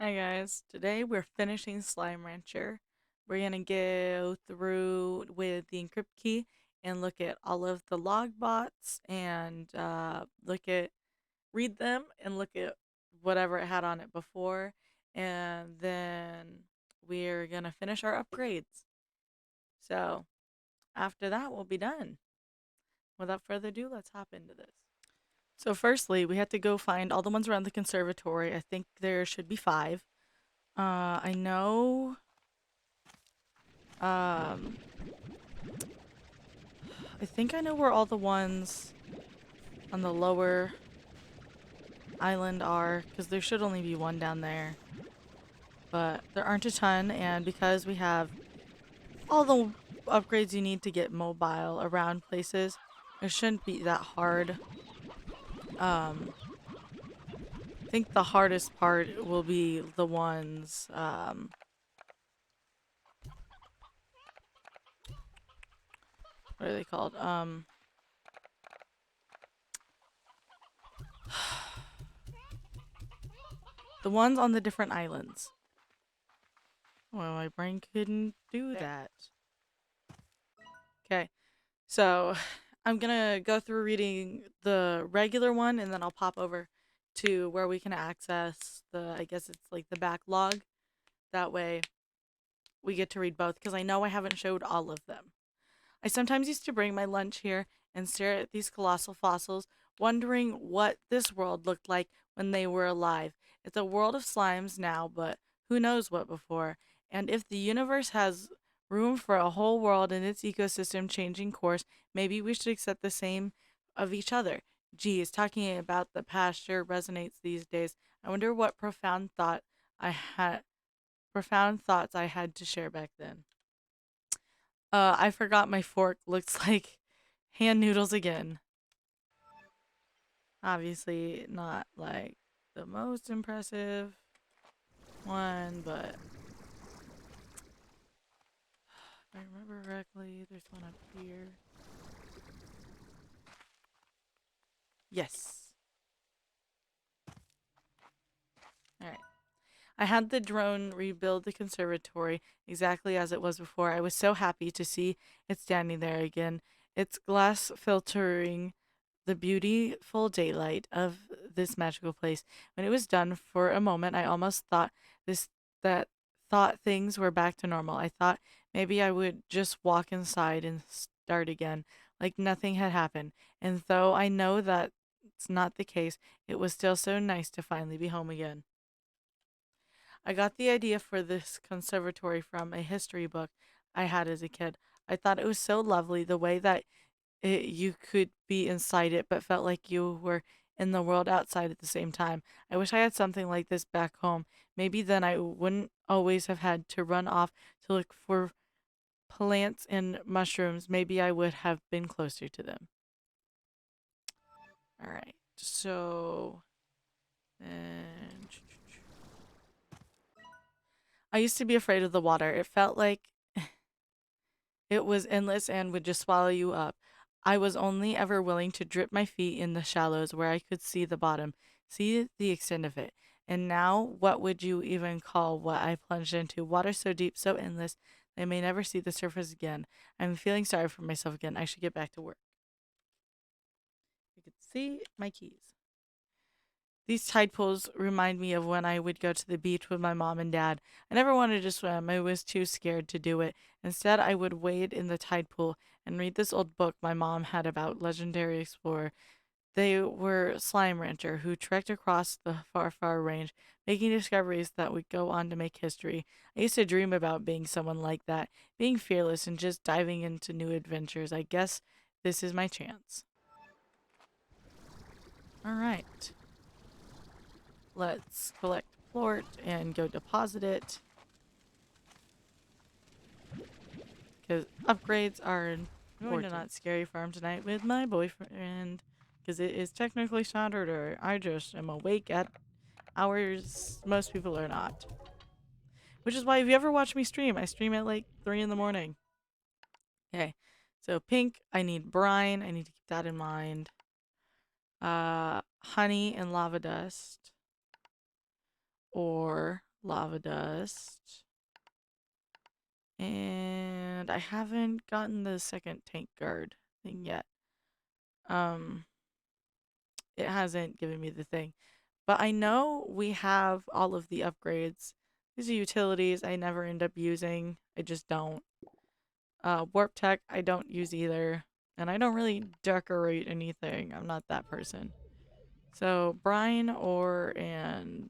Hi guys, today we're finishing Slime Rancher. We're gonna go through with the encrypt key and look at all of the log bots and read them and look at whatever it had on it before, and then we're gonna finish our upgrades. So after that, we'll be done. Without further ado, let's hop into this. So firstly, we had to go find all the ones around the conservatory. I think there should be 5. I know. Um, I think I know where all the ones on the lower island are, because there should only be one down there. But there aren't a ton, and because we have all the upgrades you need to get mobile around places, it shouldn't be that hard. I think the hardest part will be the ones, what are they called? The ones on the different islands. Well, my brain couldn't do that. Okay, so I'm gonna go through reading the regular one and then I'll pop over to where we can access I guess it's like the backlog. That way we get to read both because I know I haven't showed all of them. I sometimes used to bring my lunch here and stare at these colossal fossils, wondering what this world looked like when they were alive. It's a world of slimes now, but who knows what before. And if the universe has room for a whole world and its ecosystem changing course, maybe we should accept the same of each other. Geez, talking about the past sure resonates these days. I wonder what profound thoughts I had to share back then. I forgot my fork looks like hand noodles again. Obviously, not like the most impressive one, but if I remember correctly, there's one up here. Yes. Alright. I had the drone rebuild the conservatory exactly as it was before. I was so happy to see it standing there again, its glass filtering the beautiful daylight of this magical place. When it was done, for a moment, I almost thought this that thought things were back to normal. I thought maybe I would just walk inside and start again, like nothing had happened. And though I know that it's not the case, it was still so nice to finally be home again. I got the idea for this conservatory from a history book I had as a kid. I thought it was so lovely the way that you could be inside it but felt like you were in the world outside at the same time. I wish I had something like this back home. Maybe then I wouldn't always have had to run off to look for plants and mushrooms. Maybe I would have been closer to them. All right. So, and I used to be afraid of the water. It felt like it was endless and would just swallow you up. I was only ever willing to dip my feet in the shallows where I could see the bottom, see the extent of it. And now, what would you even call what I plunged into? Water so deep, so endless, I may never see the surface again. I'm feeling sorry for myself again. I should get back to work. You can see my keys. These tide pools remind me of when I would go to the beach with my mom and dad. I never wanted to swim, I was too scared to do it. Instead, I would wade in the tide pool and read this old book my mom had about legendary explorer. They were Slime Rancher, who trekked across the far, far range, making discoveries that would go on to make history. I used to dream about being someone like that, being fearless and just diving into new adventures. I guess this is my chance. All right. Let's collect plort and go deposit it. Because upgrades are important. I'm going to Not Scary Farm tonight with my boyfriend. Because it is technically Saturday. I just am awake at hours most people are not. Which is why if you ever watch me stream, I stream at like 3 in the morning. Okay. So pink, I need brine. I need to keep that in mind. Honey and lava dust. Or lava dust. And I haven't gotten the second tank guard thing yet. Um, it hasn't given me the thing. But I know we have all of the upgrades. These are utilities I never end up using. I just don't. Warp tech I don't use either. And I don't really decorate anything. I'm not that person. So brine, ore, and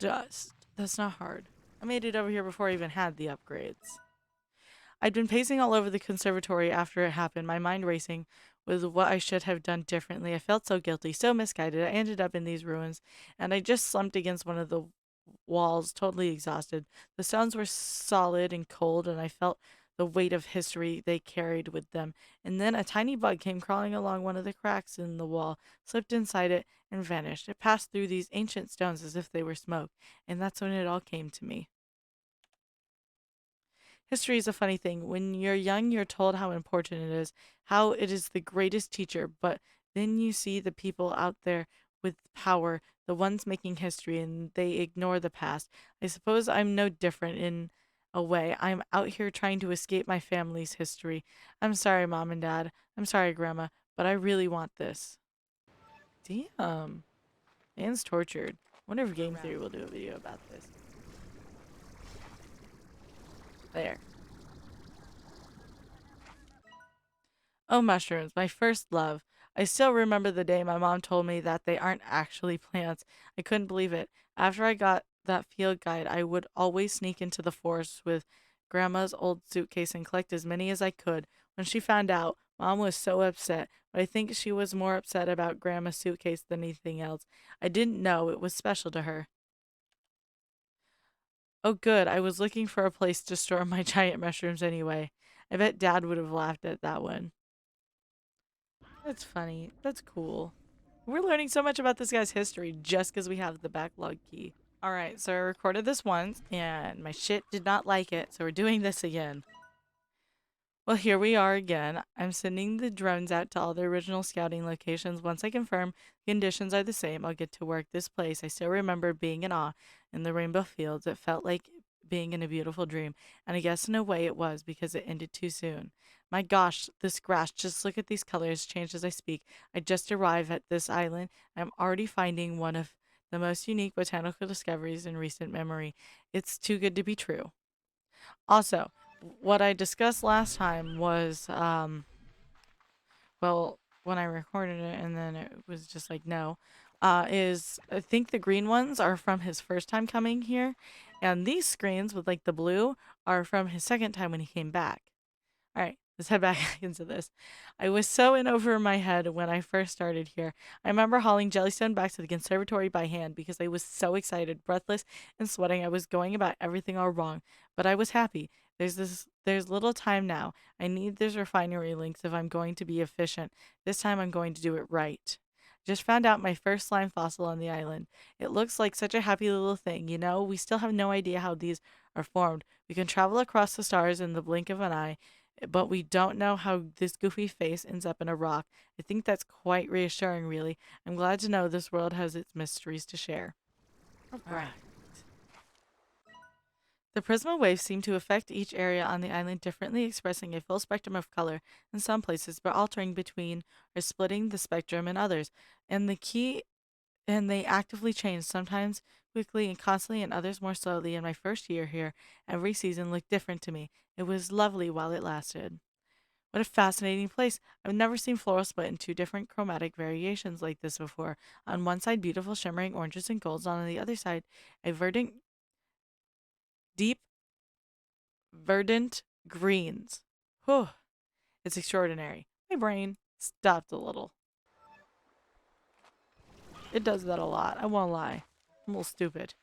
dust. That's not hard. I made it over here before I even had the upgrades. I'd been pacing all over the conservatory after it happened, my mind racing with what I should have done differently. I felt so guilty, so misguided. I ended up in these ruins, and I just slumped against one of the walls, totally exhausted. The stones were solid and cold, and I felt the weight of history they carried with them. And then a tiny bug came crawling along one of the cracks in the wall, slipped inside it, and vanished. It passed through these ancient stones as if they were smoke, and that's when it all came to me. History is a funny thing. When you're young, you're told how important it is, how it is the greatest teacher, but then you see the people out there with power, the ones making history, and they ignore the past. I suppose I'm no different in a way. I'm out here trying to escape my family's history. I'm sorry, Mom and Dad. I'm sorry, Grandma, but I really want this. Damn. Anne's tortured. Wonder if Game Theory will do a video about this. There. Oh, mushrooms, my first love. I still remember the day my mom told me that they aren't actually plants. I couldn't believe it. After I got that field guide, I would always sneak into the forest with Grandma's old suitcase and collect as many as I could. When she found out, Mom was so upset, but I think she was more upset about Grandma's suitcase than anything else. I didn't know it was special to her. Oh, good. I was looking for a place to store my giant mushrooms anyway. I bet Dad would have laughed at that one. That's funny. That's cool. We're learning so much about this guy's history just because we have the backlog key. Alright, so I recorded this once, and my shit did not like it, so we're doing this again. Well, here we are again. I'm sending the drones out to all the original scouting locations. Once I confirm the conditions are the same, I'll get to work. This place, I still remember being in awe in the rainbow fields. It felt like being in a beautiful dream, and I guess in a way it was because it ended too soon. My gosh, this grass, just look at these colors change as I speak. I just arrived at this island. I'm already finding one of the most unique botanical discoveries in recent memory. It's too good to be true. Also, what I discussed last time was, well, when I recorded it and then it was just like, no, is I think the green ones are from his first time coming here, and these screens with like the blue are from his second time when he came back. All right, let's head back into this. I was so in over my head when I first started here. I remember hauling Jellystone back to the conservatory by hand because I was so excited, breathless, and sweating. I was going about everything all wrong, but I was happy. There's little time now. I need these refinery links if I'm going to be efficient. This time I'm going to do it right. Just found out my first slime fossil on the island. It looks like such a happy little thing, you know? We still have no idea how these are formed. We can travel across the stars in the blink of an eye, but we don't know how this goofy face ends up in a rock. I think that's quite reassuring, really. I'm glad to know this world has its mysteries to share. All right. The Prisma waves seem to affect each area on the island differently, expressing a full spectrum of color in some places, but altering between or splitting the spectrum in others. And the key and they actively change, sometimes quickly and constantly, and others more slowly. In my first year here, every season looked different to me. It was lovely while it lasted. What a fascinating place. I've never seen floral split in two different chromatic variations like this before. On one side, beautiful shimmering oranges and golds. On the other side, a deep, verdant greens. Whew, it's extraordinary. My brain stopped a little. It does that a lot. I won't lie. I'm a little stupid.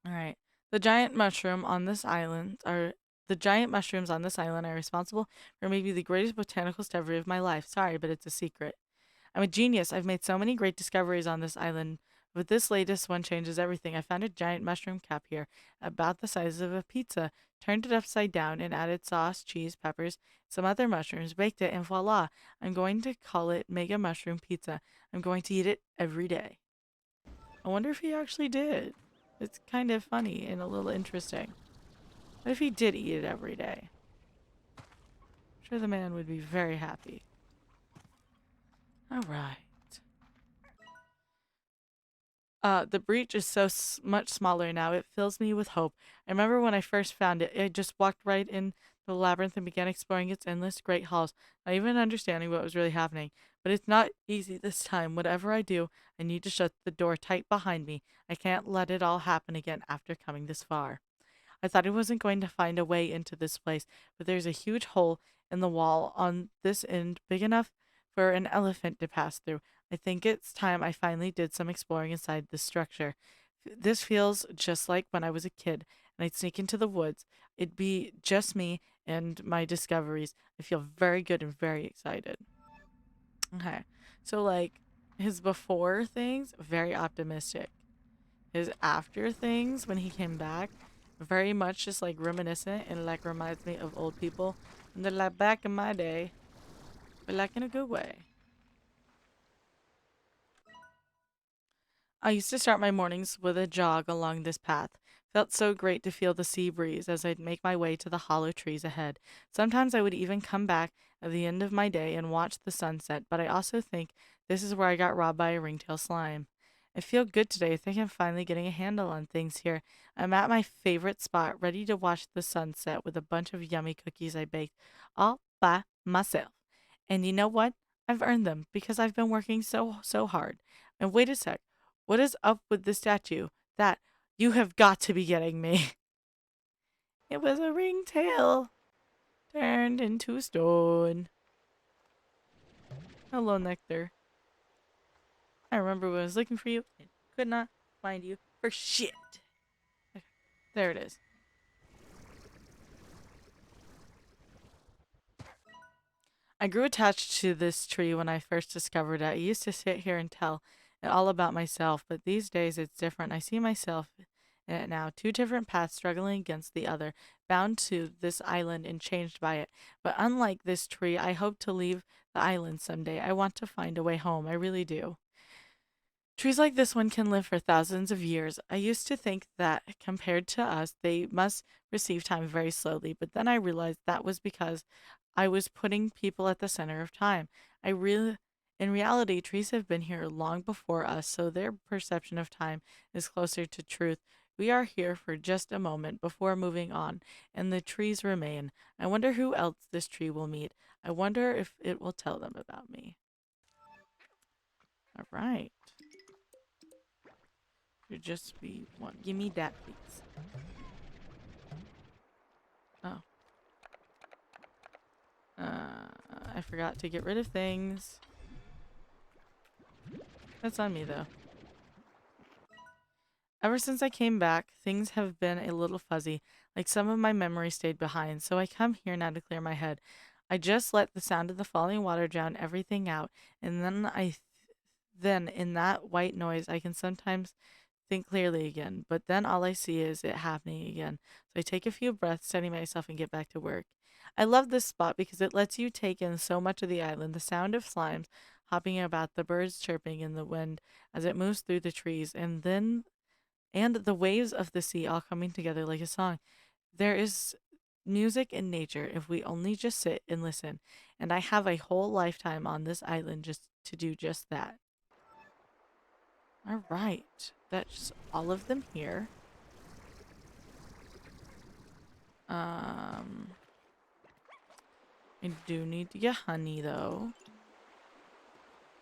All right. The giant mushroom on this island are the giant mushrooms on this island are responsible for maybe the greatest botanical discovery of my life. Sorry, but it's a secret. I'm a genius. I've made so many great discoveries on this island, but this latest one changes everything. I found a giant mushroom cap here, about the size of a pizza, turned it upside down and added sauce, cheese, peppers, some other mushrooms, baked it, and voila! I'm going to call it Mega Mushroom Pizza. I'm going to eat it every day. I wonder if he actually did. It's kind of funny and a little interesting. What if he did eat it every day? I'm sure the man would be very happy. All right. The breach is so much smaller now. It fills me with hope. I remember when I first found it, I just walked right in the labyrinth and began exploring its endless great halls, not even understanding what was really happening. But it's not easy this time. Whatever I do, I need to shut the door tight behind me. I can't let it all happen again after coming this far. I thought I wasn't going to find a way into this place, but there's a huge hole in the wall on this end, big enough for an elephant to pass through. I think it's time I finally did some exploring inside this structure. This feels just like when I was a kid and I'd sneak into the woods. It'd be just me and my discoveries. I feel very good and very excited. Okay. So, like, his before things, very optimistic. His after things, when he came back, very much just like reminiscent and like reminds me of old people. And they're like back in my day, but like in a good way. I used to start my mornings with a jog along this path. Felt so great to feel the sea breeze as I'd make my way to the hollow trees ahead. Sometimes I would even come back at the end of my day and watch the sunset, but I also think this is where I got robbed by a ringtail slime. I feel good today. I think I'm finally getting a handle on things here. I'm at my favorite spot, ready to watch the sunset with a bunch of yummy cookies I baked all by myself. And you know what? I've earned them because I've been working so hard. And wait a sec. What is up with the statue? That you have got to be getting me. It was a ringtail turned into stone. Hello, Nectar. I remember when I was looking for you and could not find you for shit. Okay, there it is. I grew attached to this tree when I first discovered it. I used to sit here and tell it all about myself, but these days it's different. I see myself in it now, two different paths struggling against the other, bound to this island and changed by it. But unlike this tree, I hope to leave the island someday. I want to find a way home. I really do. Trees like this one can live for thousands of years. I used to think that compared to us, they must receive time very slowly, but then I realized that was because I was putting people at the center of time. In reality, trees have been here long before us, so their perception of time is closer to truth. We are here for just a moment before moving on, and the trees remain. I wonder who else this tree will meet. I wonder if it will tell them about me. All right. Should just be one. Give me that, please. Oh. I forgot to get rid of things. That's on me, though. Ever since I came back, things have been a little fuzzy, like some of my memory stayed behind, so I come here now to clear my head. I just let the sound of the falling water drown everything out, and then in that white noise I can sometimes think clearly again, but then all I see is it happening again. So I take a few breaths, steady myself, and get back to work. I love this spot because it lets you take in so much of the island, the sound of slimes hopping about, the birds chirping in the wind as it moves through the trees, and the waves of the sea all coming together like a song. There is music in nature if we only just sit and listen, and I have a whole lifetime on this island just to do just that. All right, that's all of them here. Um, I do need to get honey though.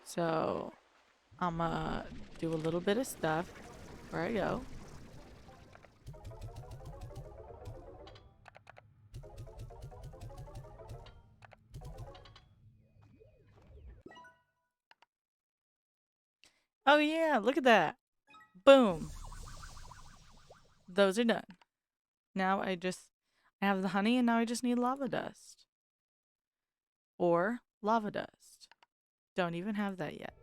So I'm gonna do a little bit of stuff before I go. Oh yeah, look at that. Boom. Those are done. Now I have the honey and now I just need lava dust. Or lava dust. Don't even have that yet.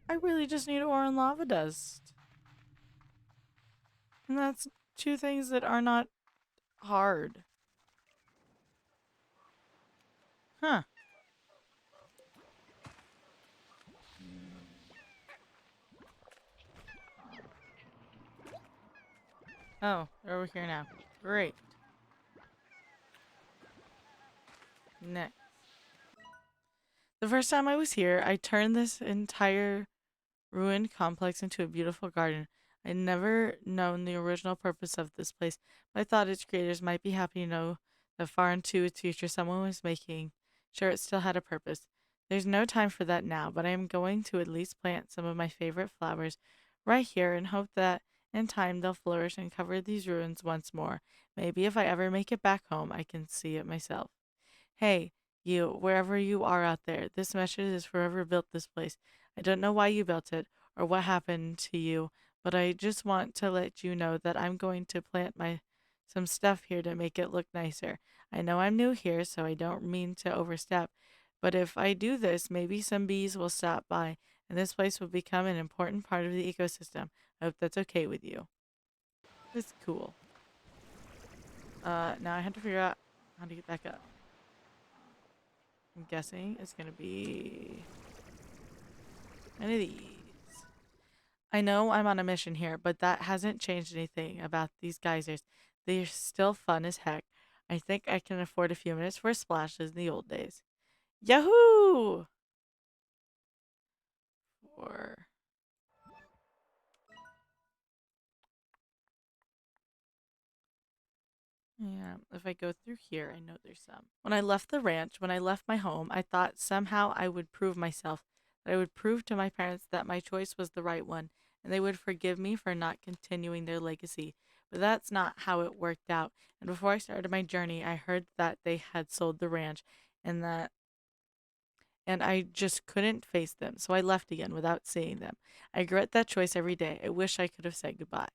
I really just need ore and lava dust. And that's two things that are not hard. Huh. Oh, they're over here now. Great. Next. The first time I was here, I turned this entire ruined complex into a beautiful garden. I'd never known the original purpose of this place, but I thought its creators might be happy to know that far into its future someone was making sure it still had a purpose. There's no time for that now, but I am going to at least plant some of my favorite flowers right here and hope that in time they'll flourish and cover these ruins once more. Maybe if I ever make it back home, I can see it myself. Hey, you, wherever you are out there, this message is for whoever built this place. I don't know why you built it or what happened to you, but I just want to let you know that I'm going to plant my some stuff here to make it look nicer. I know I'm new here, so I don't mean to overstep, but if I do this, maybe some bees will stop by and this place will become an important part of the ecosystem. I hope that's okay with you. That's cool. Now I have to figure out how to get back up. I'm guessing it's gonna be one of these. I know I'm on a mission here, but that hasn't changed anything about these geysers. They're still fun as heck. I think I can afford a few minutes for splashes in the old days. Yahoo! Or yeah, if I go through here, I know there's some. When I left the ranch, when I left my home, I thought somehow I would prove myself, that I would prove to my parents that my choice was the right one, and they would forgive me for not continuing their legacy. But that's not how it worked out. And before I started my journey, I heard that they had sold the ranch, and that and I just couldn't face them, so I left again without seeing them. I regret that choice every day. I wish I could have said goodbye.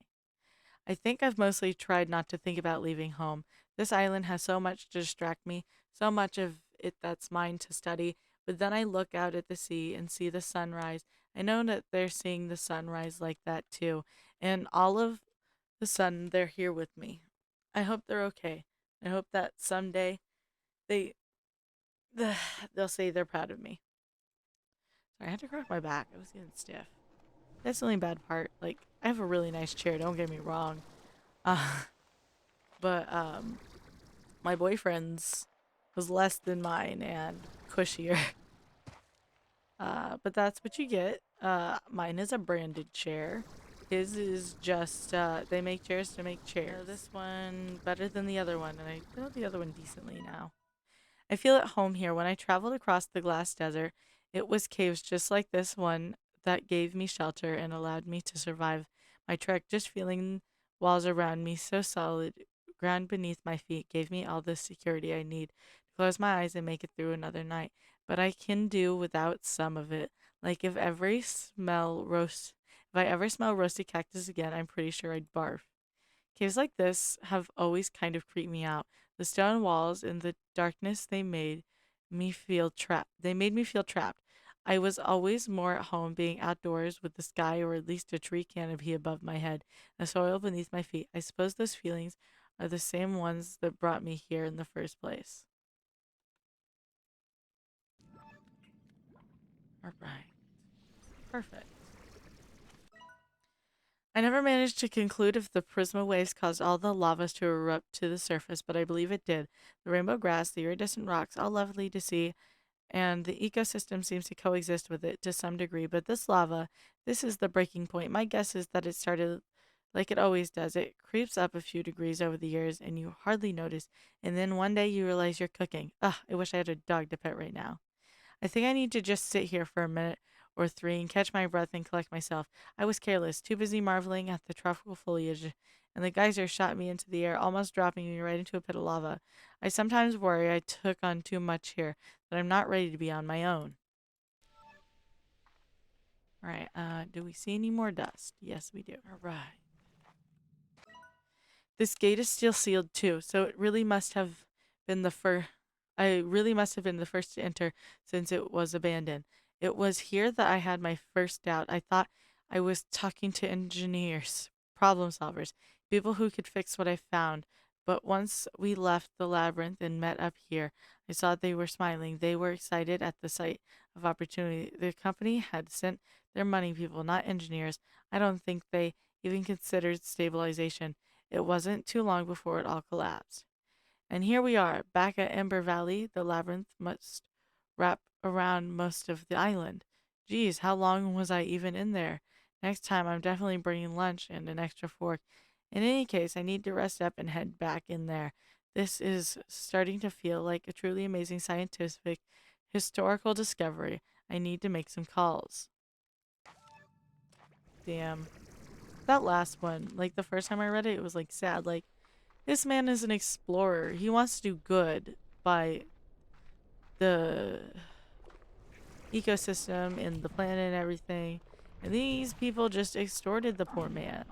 I think I've mostly tried not to think about leaving home. This island has so much to distract me, so much of it that's mine to study. But then I look out at the sea and see the sunrise. I know that they're seeing the sunrise like that too. And all of the sudden, they're here with me. I hope they're okay. I hope that someday they they'll say they're proud of me. Sorry, I had to crack my back. I was getting stiff. That's the only bad part. Like, I have a really nice chair. Don't get me wrong. Uh, but my boyfriend's was less than mine and cushier. But that's what you get. Mine is a branded chair. His is just they make chairs to make chairs. This one better than the other one, and I know the other one decently now. I feel at home here. When I traveled across the glass desert, it was caves just like this one that gave me shelter and allowed me to survive my trek. Just feeling walls around me so solid, ground beneath my feet gave me all the security I need to close my eyes and make it through another night. But I can do without some of it. Like if I ever smell roasted cactus again, I'm pretty sure I'd barf. Caves like this have always kind of creeped me out. The stone walls and the darkness They made me feel trapped. I was always more at home being outdoors with the sky or at least a tree canopy above my head, and soil beneath my feet. I suppose those feelings are the same ones that brought me here in the first place. All right. Perfect. I never managed to conclude if the Prisma waves caused all the lavas to erupt to the surface, but I believe it did. The rainbow grass, the iridescent rocks, all lovely to see, and the ecosystem seems to coexist with it to some degree. But this lava, this is the breaking point. My guess is that it started like it always does. It creeps up a few degrees over the years, and you hardly notice. And then one day you realize you're cooking. Ugh, I wish I had a dog to pet right now. I think I need to just sit here for a minute or three and catch my breath and collect myself. I was careless, too busy marveling at the tropical foliage, and the geyser shot me into the air, almost dropping me right into a pit of lava. I sometimes worry I took on too much here, that I'm not ready to be on my own. All right, do we see any more dust? Yes, we do. All right. This gate is still sealed too, so it really must have been the first. I really must have been the first to enter since it was abandoned. It was here that I had my first doubt. I thought I was talking to engineers, problem solvers, people who could fix what I found. But once we left the labyrinth and met up here, I saw they were smiling. They were excited at the sight of opportunity. The company had sent their money people, not engineers. I don't think they even considered stabilization. It wasn't too long before it all collapsed. And here we are, back at Ember Valley. The labyrinth must wrap around most of the island. Geez, how long was I even in there? Next time, I'm definitely bringing lunch and an extra fork. In any case, I need to rest up and head back in there. This is starting to feel like a truly amazing scientific, historical discovery. I need to make some calls. Damn. That last one, like the first time I read it, it was like sad. Like, this man is an explorer. He wants to do good by the ecosystem and the planet and everything. And these people just extorted the poor man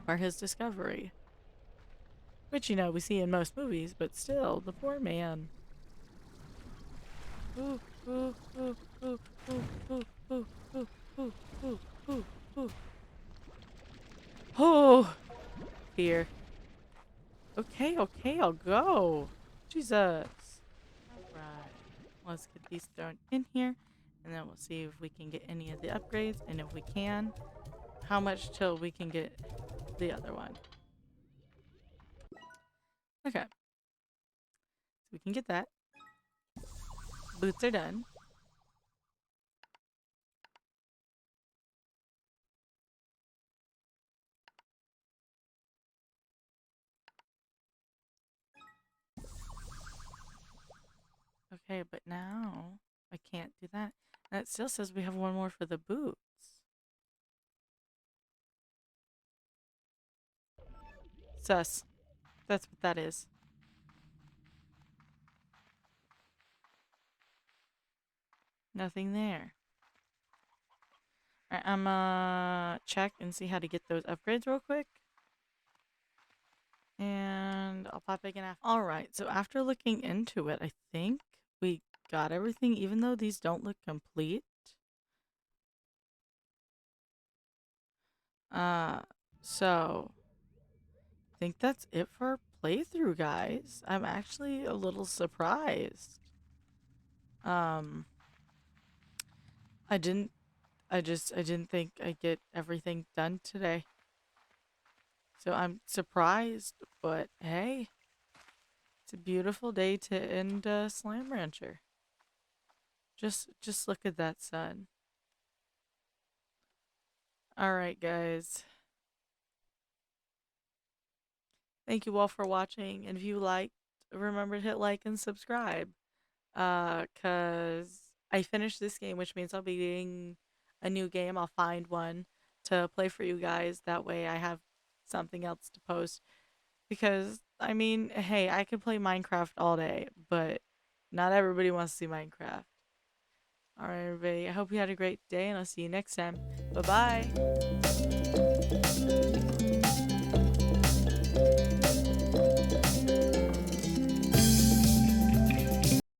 for his discovery. Which, you know, we see in most movies, but still, the poor man. Ooh, ooh, ooh, ooh, ooh, ooh, ooh, ooh, ooh, ooh, ooh, ooh. Oh, fear. Okay, okay, I'll go. Jesus. Alright. Let's get these thrown in here. And then we'll see if we can get any of the upgrades. And if we can, how much till we can get the other one. Okay. So we can get that. Boots are done. Okay, but now I can't do that. And it still says we have one more for the boots. Sus. That's what that is. Nothing there. Alright, I'm check and see how to get those upgrades real quick. And I'll pop back in after. Alright, so after looking into it, I think we got everything, even though these don't look complete. Uh, so I think that's it for our playthrough, guys. I'm actually a little surprised. Um, I didn't, I didn't think I'd get everything done today. So I'm surprised, but hey, it's a beautiful day to end Slam Rancher. Just look at that sun. All right, guys. Thank you all for watching. And if you liked, remember to hit like and subscribe. Cause I finished this game, which means I'll be getting a new game. I'll find one to play for you guys. That way I have something else to post. Because, I mean, hey, I could play Minecraft all day, but not everybody wants to see Minecraft. Alright, everybody. I hope you had a great day, and I'll see you next time. Bye-bye.